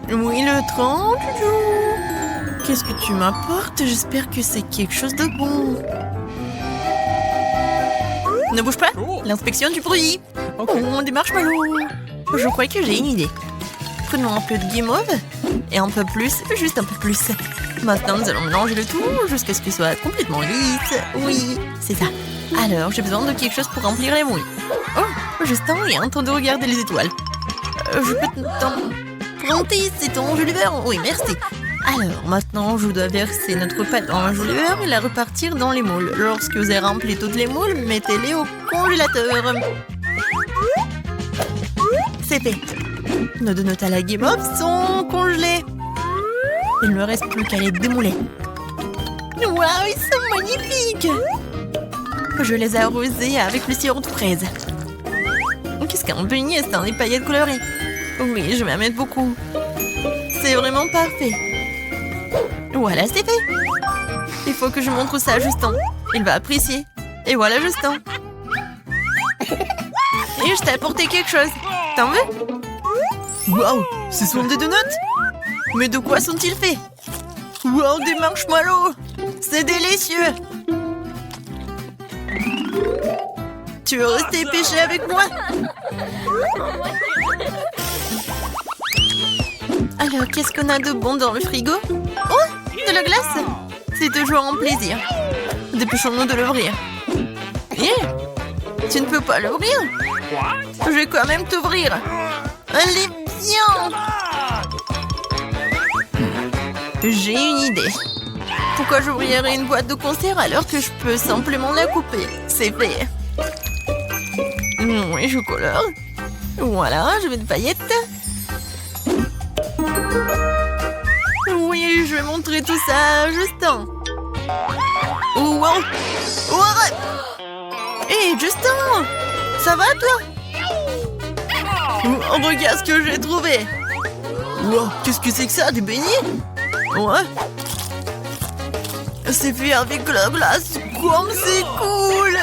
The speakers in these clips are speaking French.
Oui, le train, Joujou. Qu'est-ce que tu m'apportes? J'espère que c'est quelque chose de bon. Ne bouge pas, l'inspection du bruit. Oh, des marshmallows. Je crois que j'ai une idée. Prenons un peu de guimauve et un peu plus, juste un peu plus. Maintenant, nous allons mélanger le tout jusqu'à ce qu'il soit complètement lisse. Oui, c'est ça. Alors, j'ai besoin de quelque chose pour remplir les moules. Oh, Justin, il y a un temps de regarder les étoiles. Je peux t'emprunter, c'est ton jus de beurre? Oui, merci. Alors, maintenant, je dois verser notre pâte dans un jus de beurre et la repartir dans les moules. Lorsque vous avez rempli toutes les moules, mettez-les au congélateur. C'est fait. Nos donuts à la guimauve sont congelés. Il ne me reste plus qu'à les démouler. Waouh, ils sont magnifiques! Je les ai arrosés avec le sirop de fraise. Qu'est-ce qu'un beignet sans des paillettes colorées? Oui, je vais en mettre beaucoup. C'est vraiment parfait. Voilà, c'est fait. Il faut que je montre ça à Justin. Il va apprécier. Et voilà Justin. Et je t'ai apporté quelque chose. T'en veux? Waouh, ce sont des donuts? Mais de quoi sont-ils faits? Waouh, des marshmallows! C'est délicieux! Tu veux rester pêché avec moi? Alors, qu'est-ce qu'on a de bon dans le frigo? Oh, de la glace! C'est toujours un plaisir. Dépêchons-nous de l'ouvrir. Tu ne peux pas l'ouvrir? Je vais quand même t'ouvrir. Allez, viens! J'ai une idée. Pourquoi j'ouvrirais une boîte de conserve alors que je peux simplement la couper? C'est fait. Oui, je colore. Voilà, je mets des paillettes. Oui, je vais montrer tout ça à Justin. Oh, wow. Oh, arrête! Hé, Justin! Ça va, toi? Oh, regarde ce que j'ai trouvé. Wow, qu'est-ce que c'est que ça? Des beignets? Ouais. C'est fait avec la glace. Comme c'est cool!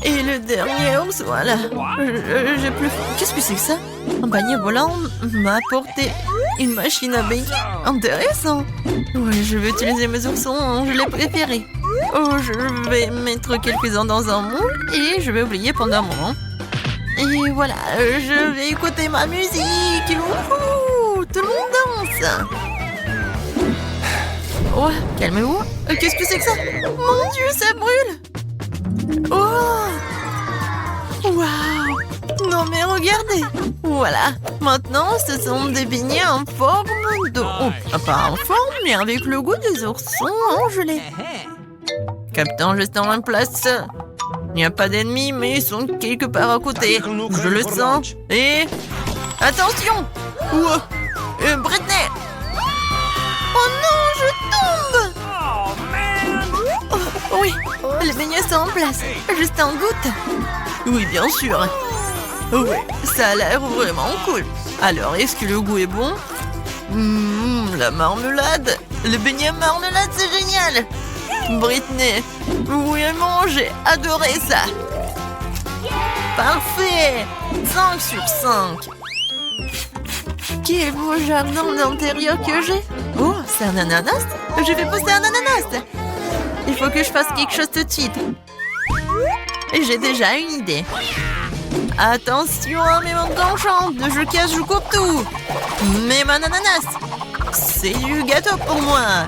Et le dernier ours, voilà. J'ai plus... Qu'est-ce que c'est que ça? Un panier volant m'a apporté une machine à billes. Intéressant. Oui, je vais utiliser mes oursons, je les préférés. Oh, je vais mettre quelques-uns dans un moule et je vais oublier pendant un moment. Et voilà, je vais écouter ma musique. Wouhou, tout le monde danse. Oh, calmez-vous. Qu'est-ce que c'est que ça? Mon Dieu, ça brûle. Oh! Waouh! Non mais regardez! Voilà! Maintenant, ce sont des beignets en forme de... Oh, pas en forme, mais avec le goût des oursons gelés. Captain Justin en place. Il n'y a pas d'ennemis, mais ils sont quelque part à côté. Je le sens. Et... Attention! Britney! Oh non, je tombe! Oh, oui, les beignets sont en place. Juste en goutte. Oui, bien sûr. Oui, ça a l'air vraiment cool. Alors, est-ce que le goût est bon? La marmelade. Le beignet marmelade, c'est génial. Britney, vraiment, j'ai adoré ça. Parfait. 5 sur 5. Quel beau jardin d'intérieur que j'ai. Oh, c'est un ananas. Je vais pousser un ananas. Il faut que je fasse quelque chose tout de suite. J'ai déjà une idée. Attention à mes mains tranchantes. Je casse, je coupe tout. Mais mon ananas, c'est du gâteau pour moi.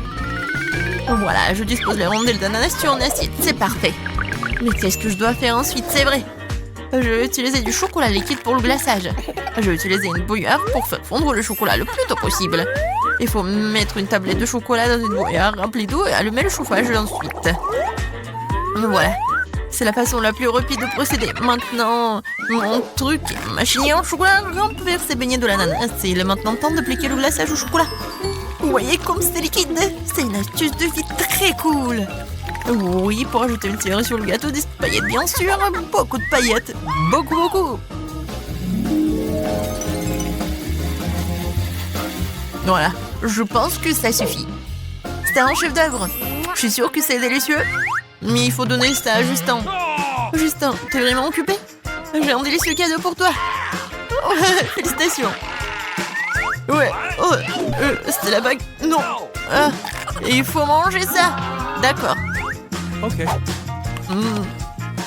Voilà, je dispose les rondelles d'ananas sur une assiette. C'est parfait. Mais qu'est-ce que je dois faire ensuite? C'est vrai. Je vais utiliser du chocolat liquide pour le glaçage. Je vais utiliser une bouilloire pour faire fondre le chocolat le plus tôt possible. Il faut mettre une tablette de chocolat dans une bouilloire remplie d'eau et allumer le chauffage ensuite. Voilà. C'est la façon la plus rapide de procéder. Maintenant, mon truc, machine en chocolat remplir ces beignets de l'ananas. Il est maintenant temps d'appliquer le glaçage au chocolat. Vous voyez comme c'est liquide? C'est une astuce de vie très cool. Oui, pour ajouter une cerise sur le gâteau, des paillettes bien sûr. Beaucoup de paillettes. Beaucoup, beaucoup. Voilà, je pense que ça suffit. C'est un chef d'œuvre. Je suis sûre que c'est délicieux. Mais il faut donner ça à Justin. Justin, t'es vraiment occupé? J'ai un délicieux cadeau pour toi. Félicitations. Ouais, oh, c'était la bague. Non. Ah, il faut manger ça. D'accord. Ok.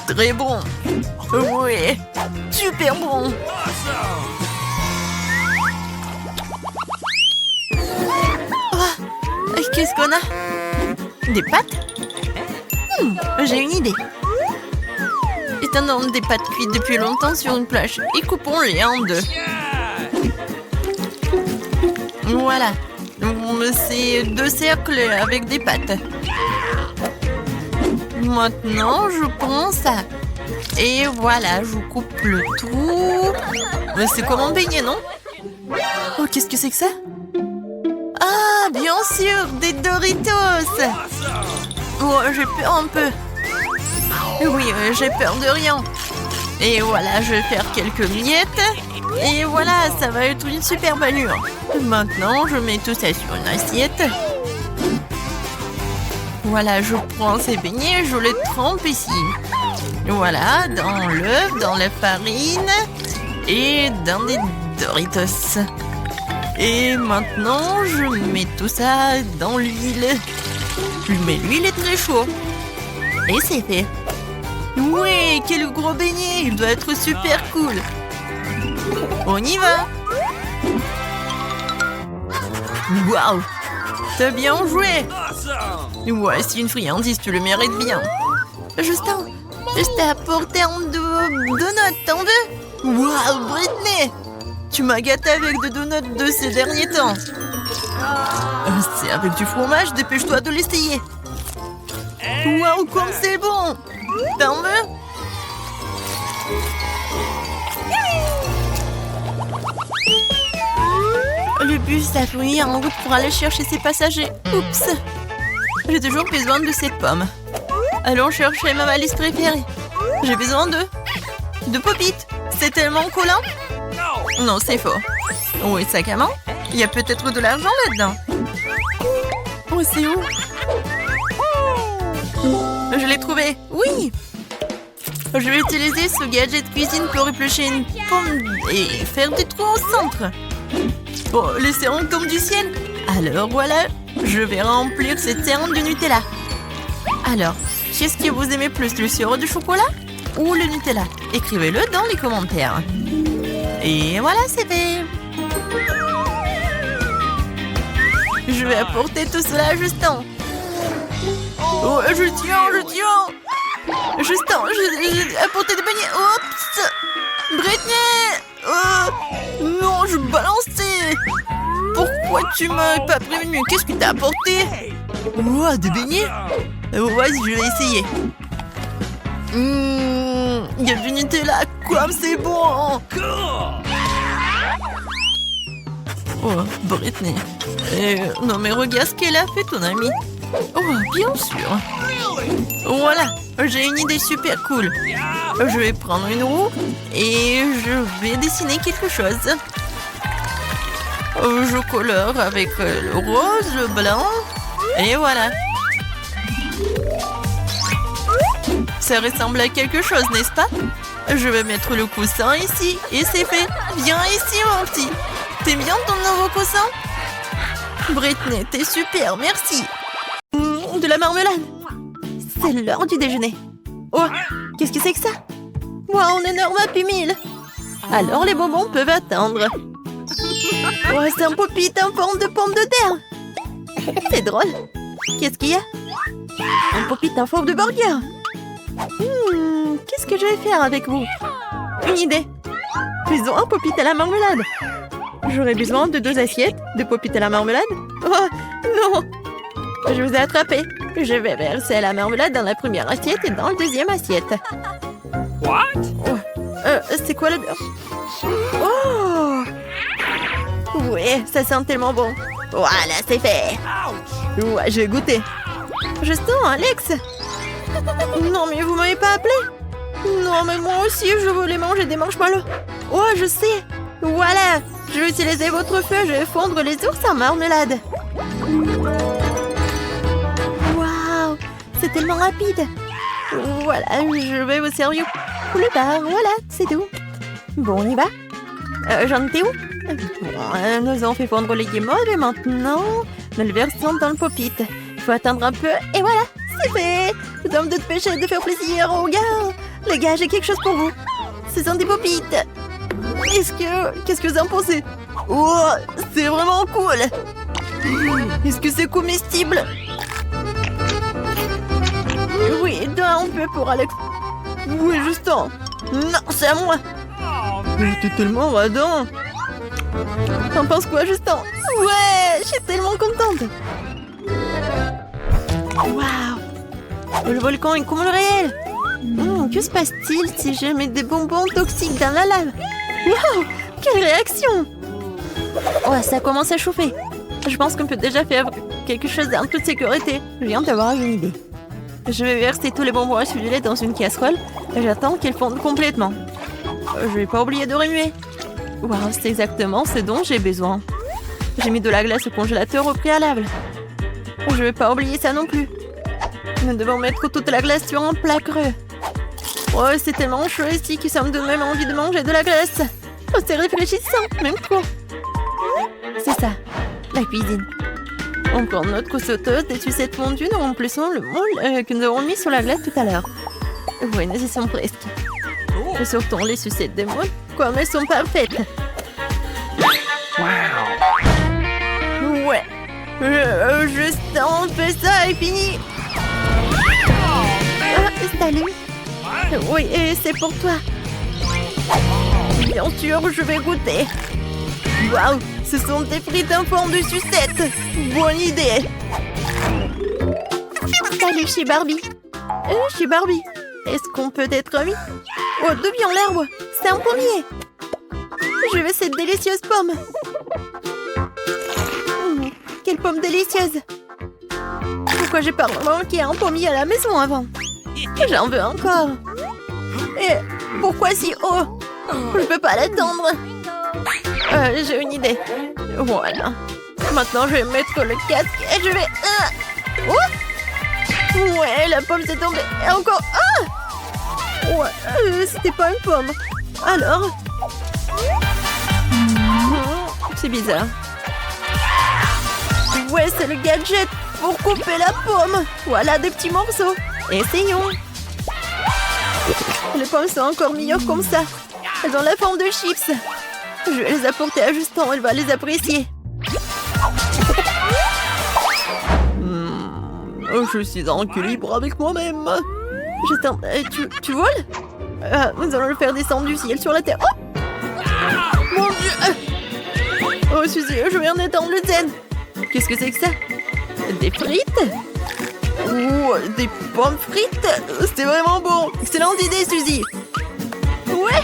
Très bon. Ouais, super bon. Oh, qu'est-ce qu'on a? Des pâtes? J'ai une idée. Étendons des pâtes cuites depuis longtemps sur une planche et coupons-les en deux. Voilà. C'est 2 cercles avec des pâtes. Maintenant, je prends ça. Et voilà, je coupe le tout. Mais c'est comme un beignet, non? Oh, qu'est-ce que c'est que ça? Ah, bien sûr, des Doritos. Oh, j'ai peur un peu. Oui, j'ai peur de rien. Et voilà, je vais faire quelques miettes. Et voilà, ça va être une superbe allure. Maintenant, je mets tout ça sur une assiette. Voilà, je prends ces beignets, je les trempe ici. Voilà, dans l'œuf, dans la farine et dans des Doritos. Et maintenant, je mets tout ça dans l'huile. Mais l'huile est très chaude. Et c'est fait. Ouais, quel gros beignet! Il doit être super cool. On y va! Waouh! T'as bien joué! Ouais, c'est une friandise, tu le mérites bien. Justin, je t'ai apporté un donut, t'en veux? Waouh, Britney! Tu m'as gâté avec des donuts de ces derniers temps. C'est avec du fromage, dépêche-toi de l'essayer. Waouh, comme c'est bon! T'en veux? Le bus s'appuie en route pour aller chercher ses passagers. Oups! J'ai toujours besoin de cette pomme. Allons chercher ma valise préférée. J'ai besoin de pop-it. C'est tellement collant. Non, c'est faux. Oui, sac à main. Il y a peut-être de l'argent là-dedans. Oh, c'est où? Je l'ai trouvé. Oui! Je vais utiliser ce gadget cuisine pour éplucher une pomme et faire des trous au centre. Bon, les cerons tombent du ciel. Alors voilà, je vais remplir ces cerons de Nutella. Alors, qu'est-ce que vous aimez plus, le sirop de chocolat ou le Nutella? Écrivez-le dans les commentaires. Et voilà, c'est fait. Je vais apporter tout cela à Justin. Oh, je tiens. Justin, j'ai apporté des beignets. Oups! Britney! Non, je balançais. Pourquoi tu m'as pas prévenu? Qu'est-ce que t'as apporté? Oh, des beignets? Vas-y, je vais essayer. Il y a du Nutella, comme c'est bon! Oh, Britney. Non mais regarde ce qu'elle a fait, ton amie. Oh, bien sûr. Voilà, j'ai une idée super cool. Je vais prendre une roue et je vais dessiner quelque chose. Je colore avec le rose, le blanc. Et voilà. Ça ressemble à quelque chose, n'est-ce pas? Je vais mettre le coussin ici et c'est fait. Viens ici, mon petit. T'aimes bien ton nouveau coussin? Britney, t'es super, merci. De la marmelade. C'est l'heure du déjeuner. Oh, qu'est-ce que c'est que ça? Wow, un énorme Happy Meal. Alors les bonbons peuvent attendre. Oh, c'est un pop-it en forme de pomme de terre. C'est drôle. Qu'est-ce qu'il y a? Un pop-it en forme de burger. Qu'est-ce que je vais faire avec vous? Une idée. Faisons un pop-it à la marmelade. J'aurai besoin de 2 assiettes de pop-it à la marmelade. Oh, non! Je vous ai attrapé. Je vais verser la marmelade dans la première assiette et dans la deuxième assiette. What? Oh. C'est quoi l'odeur? Oh! Ouais, ça sent tellement bon. Voilà, c'est fait. Ouais, je vais goûter. Je sens Alex. Non, mais vous m'avez pas appelé? Non, mais moi aussi, je voulais manger des marshmallows. Oh, je sais. Voilà, je vais utiliser votre feu. Je vais fondre les ours en marmelade. Waouh, c'est tellement rapide. Voilà, je vais vous servir plus tard. Voilà, c'est tout. Bon, on y va? J'en étais où? Nous avons fait fondre les guimauves et maintenant, nous le versons dans le pop-it. Il faut attendre un peu et voilà, c'est fait. Nous avons de pêcher de faire plaisir aux gars. Les gars, j'ai quelque chose pour vous. Ce sont des pop-it. Qu'est-ce que vous en pensez? Oh, c'est vraiment cool. Est-ce que c'est comestible? Oui, d'un peu pour Alex. Oui, Justin. Non, c'est à moi. Mais t'es tellement radin. T'en penses quoi, Justin? Ouais, je suis tellement contente. Waouh. Le volcan est comme le réel. Que se passe-t-il si je mets des bonbons toxiques dans la lave? Waouh, quelle réaction! Oh, ça commence à chauffer. Je pense qu'on peut déjà faire quelque chose en toute sécurité. Je viens d'avoir une idée. Je vais verser tous les bonbons acidulés dans une casserole et j'attends qu'ils fondent complètement. Je vais pas oublier de remuer. Waouh, c'est exactement ce dont j'ai besoin. J'ai mis de la glace au congélateur au préalable. Je vais pas oublier ça non plus. Nous devons mettre toute la glace sur un plat creux. Oh, c'est tellement chaud ici que ça me donne même envie de manger de la glace. Oh, c'est réfléchissant, même quoi. C'est ça, la cuisine. On prend notre sauteuse des sucettes fondues, nous remplissons le moule que nous avons mis sur la glace tout à l'heure. Oui, nous y sommes presque. Et sortons les sucettes des moules, comme elles sont parfaites. Ouais. Juste on fait ça et fini. Salut. Oui, et c'est pour toi. Bien sûr, je vais goûter. Waouh, ce sont des frites en forme de sucette. Bonne idée. Salut, chez Barbie. Chez Barbie. Est-ce qu'on peut être amis? Oh, devions l'herbe. C'est un pommier. Je veux cette délicieuse pomme. Quelle pomme délicieuse. Pourquoi j'ai pas manqué un pommier à la maison avant? J'en veux encore. Et pourquoi si haut? Je peux pas l'attendre. J'ai une idée. Voilà. Maintenant, je vais mettre le casque et je vais... Oh! Ouais, la pomme s'est tombée. Et encore... Ah! Ouais, c'était pas une pomme. Alors? C'est bizarre. Ouais, c'est le gadget pour couper la pomme. Voilà des petits morceaux. Essayons. Les pommes sont encore meilleures comme ça. Elles ont la forme de chips. Je vais les apporter à Justin, il va les apprécier. Je suis en équilibre avec moi-même. Justin, tu voles? Nous allons le faire descendre du ciel sur la terre. Oh! Mon Dieu! Oh, Suzy, je viens d'étendre le zen. Qu'est-ce que c'est que ça? Des frites? Oh, des pommes frites? C'était vraiment bon. Excellente idée, Suzy. Ouais.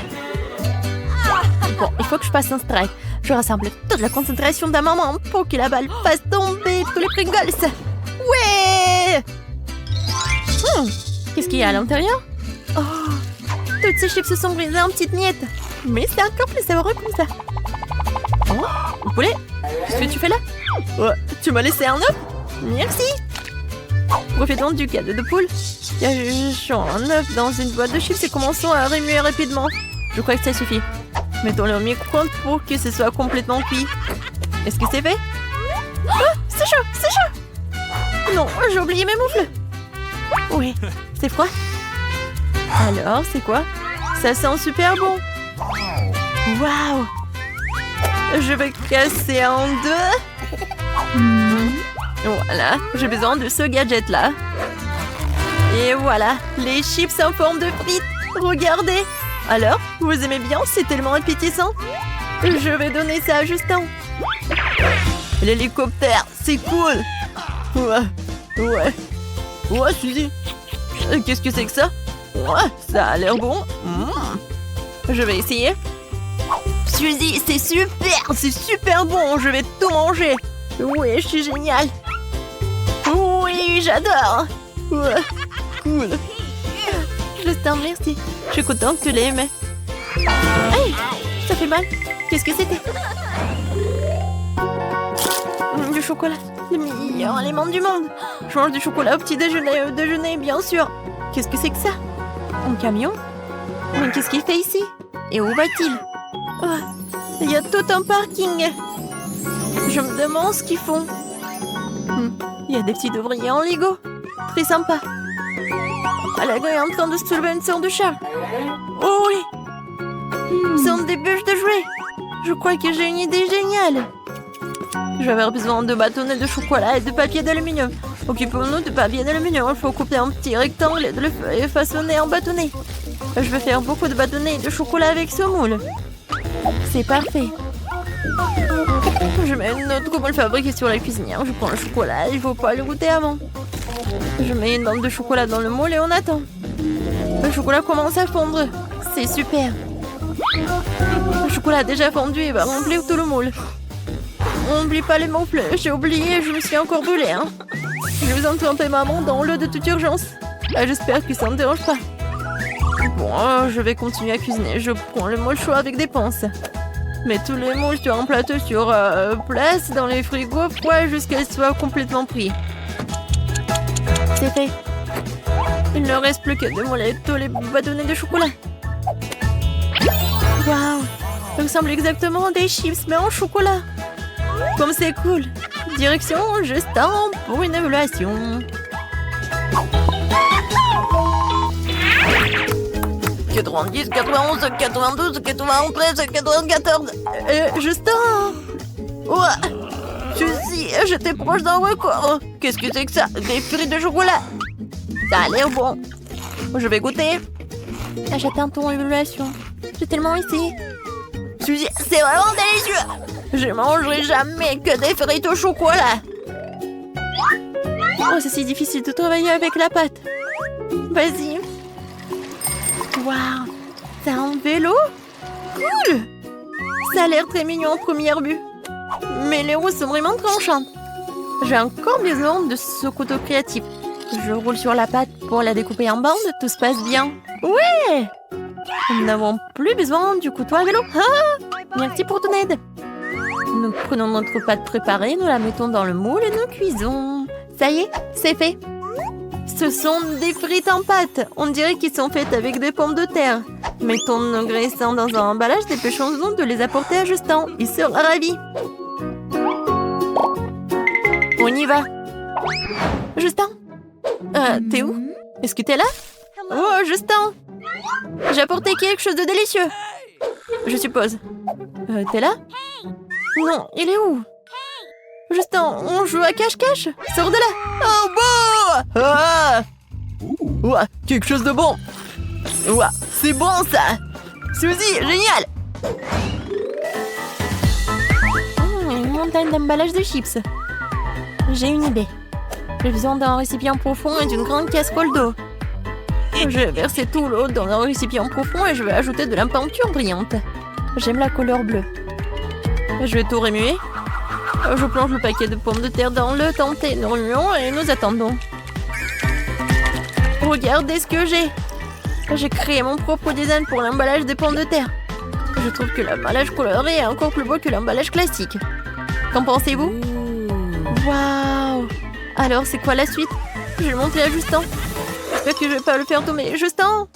Bon, il faut que je passe un strike. Je rassemble toute la concentration d'un moment pour que la balle fasse tomber tous les Pringles. Ouais. Qu'est-ce qu'il y a à l'intérieur? Oh, toutes ces chips se sont brisées en petites miettes. Mais c'est encore plus savoureux comme ça. Oh, le poulet? Qu'est-ce que tu fais là? Ouais, tu m'as laissé un œuf? Merci. Profitons du cadeau de poule. Cachons un œuf dans une boîte de chips et commençons à remuer rapidement. Je crois que ça suffit. Mettons-le au micro-ondes pour que ce soit complètement cuit. Est-ce que c'est fait? Oh, c'est chaud, c'est chaud. Non, j'ai oublié mes moufles. Oui, c'est froid. Alors, c'est quoi? Ça sent super bon. Waouh. Je vais casser en deux. Voilà, j'ai besoin de ce gadget-là. Et voilà, les chips en forme de frites. Regardez. Alors, vous aimez bien? C'est tellement appétissant. Je vais donner ça à Justin. L'hélicoptère, c'est cool. Ouais. Ouais, Suzy. Qu'est-ce que c'est que ça? Ouais, ça a l'air bon. Je vais essayer. Suzy, c'est super bon. Je vais tout manger. Oui, je suis géniale. Oui, j'adore. Ouais, cool. Justin, merci. Je suis contente que tu l'aies aimé. Hey, ça fait mal. Qu'est-ce que c'était? Du chocolat. Le meilleur aliment du monde. Je mange du chocolat au petit déjeuner. Déjeuner, bien sûr. Qu'est-ce que c'est que ça? Un camion? Mais qu'est-ce qu'il fait ici? Et où va-t-il? Oh, Il y a tout un parking. Je me demande ce qu'ils font. Il y a des petits ouvriers en Lego. Très sympa. Alago est en train de se soulever une sorte de chat. Oh oui. Ce sont des bûches de jouets. Je crois que j'ai une idée géniale. Je vais avoir besoin de bâtonnets de chocolat et de papier d'aluminium. Occupons-nous de papier d'aluminium. Il faut couper un petit rectangle et de le façonner en bâtonnet. Je vais faire beaucoup de bâtonnets de chocolat avec ce moule. C'est parfait. Je mets une autre moule fabriquée sur la cuisinière. Je prends le chocolat, il ne faut pas le goûter avant. Je mets une bande de chocolat dans le moule et on attend. Le chocolat commence à fondre. C'est super. Le chocolat a déjà fondu et va remplir tout le moule. N'oublie pas les moufles. J'ai oublié, je me suis encore brûlée. Je vais en tremper maman dans l'eau de toute urgence. J'espère que ça ne dérange pas. Bon, je vais continuer à cuisiner. Je prends le moule chaud avec des pinces. Mets tous les moules sur un plateau sur place dans les frigos froids jusqu'à ce qu'ils soient complètement pris. C'est fait. Il ne reste plus que de moules et tous les bâtonnets de chocolat. Waouh! Ça ressemble exactement à des chips mais en chocolat. Comme c'est cool. Direction Justin pour une évaluation. 90, 91, 92, 93, 94. Justin! Ouais! Suzy, j'étais proche d'un record. Qu'est-ce que c'est que ça? Des frites de chocolat. Ça a l'air bon. Je vais goûter. J'attends ton évaluation. J'ai tellement essayé. Suzy, c'est vraiment délicieux. Je mangerai jamais que des frites au chocolat. Oh, c'est si difficile de travailler avec la pâte. Vas-y. Waouh, c'est un vélo? Cool! Ça a l'air très mignon en première vue. Mais les roues sont vraiment tranchantes. J'ai encore besoin de ce couteau créatif. Je roule sur la pâte pour la découper en bandes. Tout se passe bien. Ouais! Nous n'avons plus besoin du couteau à vélo. Ah! Merci pour ton aide. Nous prenons notre pâte préparée, nous la mettons dans le moule et nous cuisons. Ça y est, c'est fait. Ce sont des frites en pâte. On dirait qu'ils sont faites avec des pommes de terre. Mettons nos graissins dans un emballage, dépêchons-nous de les apporter à Justin. Il sera ravi. On y va. Justin? T'es où? Est-ce que t'es là? Oh, Justin! J'ai apporté quelque chose de délicieux. Je suppose. T'es là? Non, il est où? Justin, on joue à cache-cache? Sors de là! Oh, bon! Ah! Ouah, quelque chose de bon! Ouah, c'est bon, ça! Suzy, génial! Une montagne d'emballage de chips. J'ai une idée. J'ai besoin d'un récipient profond et d'une grande casserole d'eau. Je vais verser tout l'eau dans un récipient profond et je vais ajouter de la peinture brillante. J'aime la couleur bleue. Je vais tout remuer. Je plonge le paquet de pommes de terre dans le tenté. Nous remuons et nous attendons. Regardez ce que j'ai. J'ai créé mon propre design pour l'emballage des pommes de terre. Je trouve que l'emballage coloré est encore plus beau que l'emballage classique. Qu'en pensez-vous? Waouh! Alors, c'est quoi la suite? Je vais le montrer à Justin. J'espère que je vais pas le faire tomber. Justin!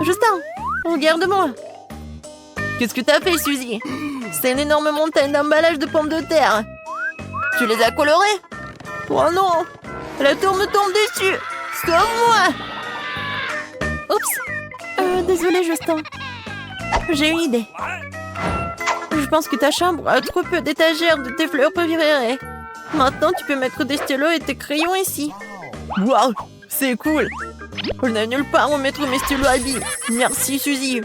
Justin! Regarde-moi! Qu'est-ce que t'as fait, Suzy? C'est une énorme montagne d'emballage de pommes de terre. Tu les as colorées? Oh non! La tour me tombe dessus! Sauve-moi! Oups! Désolée, Justin. J'ai une idée. Je pense que ta chambre a trop peu d'étagères de tes fleurs préférées. Maintenant, tu peux mettre des stylos et tes crayons ici. Waouh! C'est cool! Je n'ai nulle part où mettre mes stylos à billes. Merci, Suzy.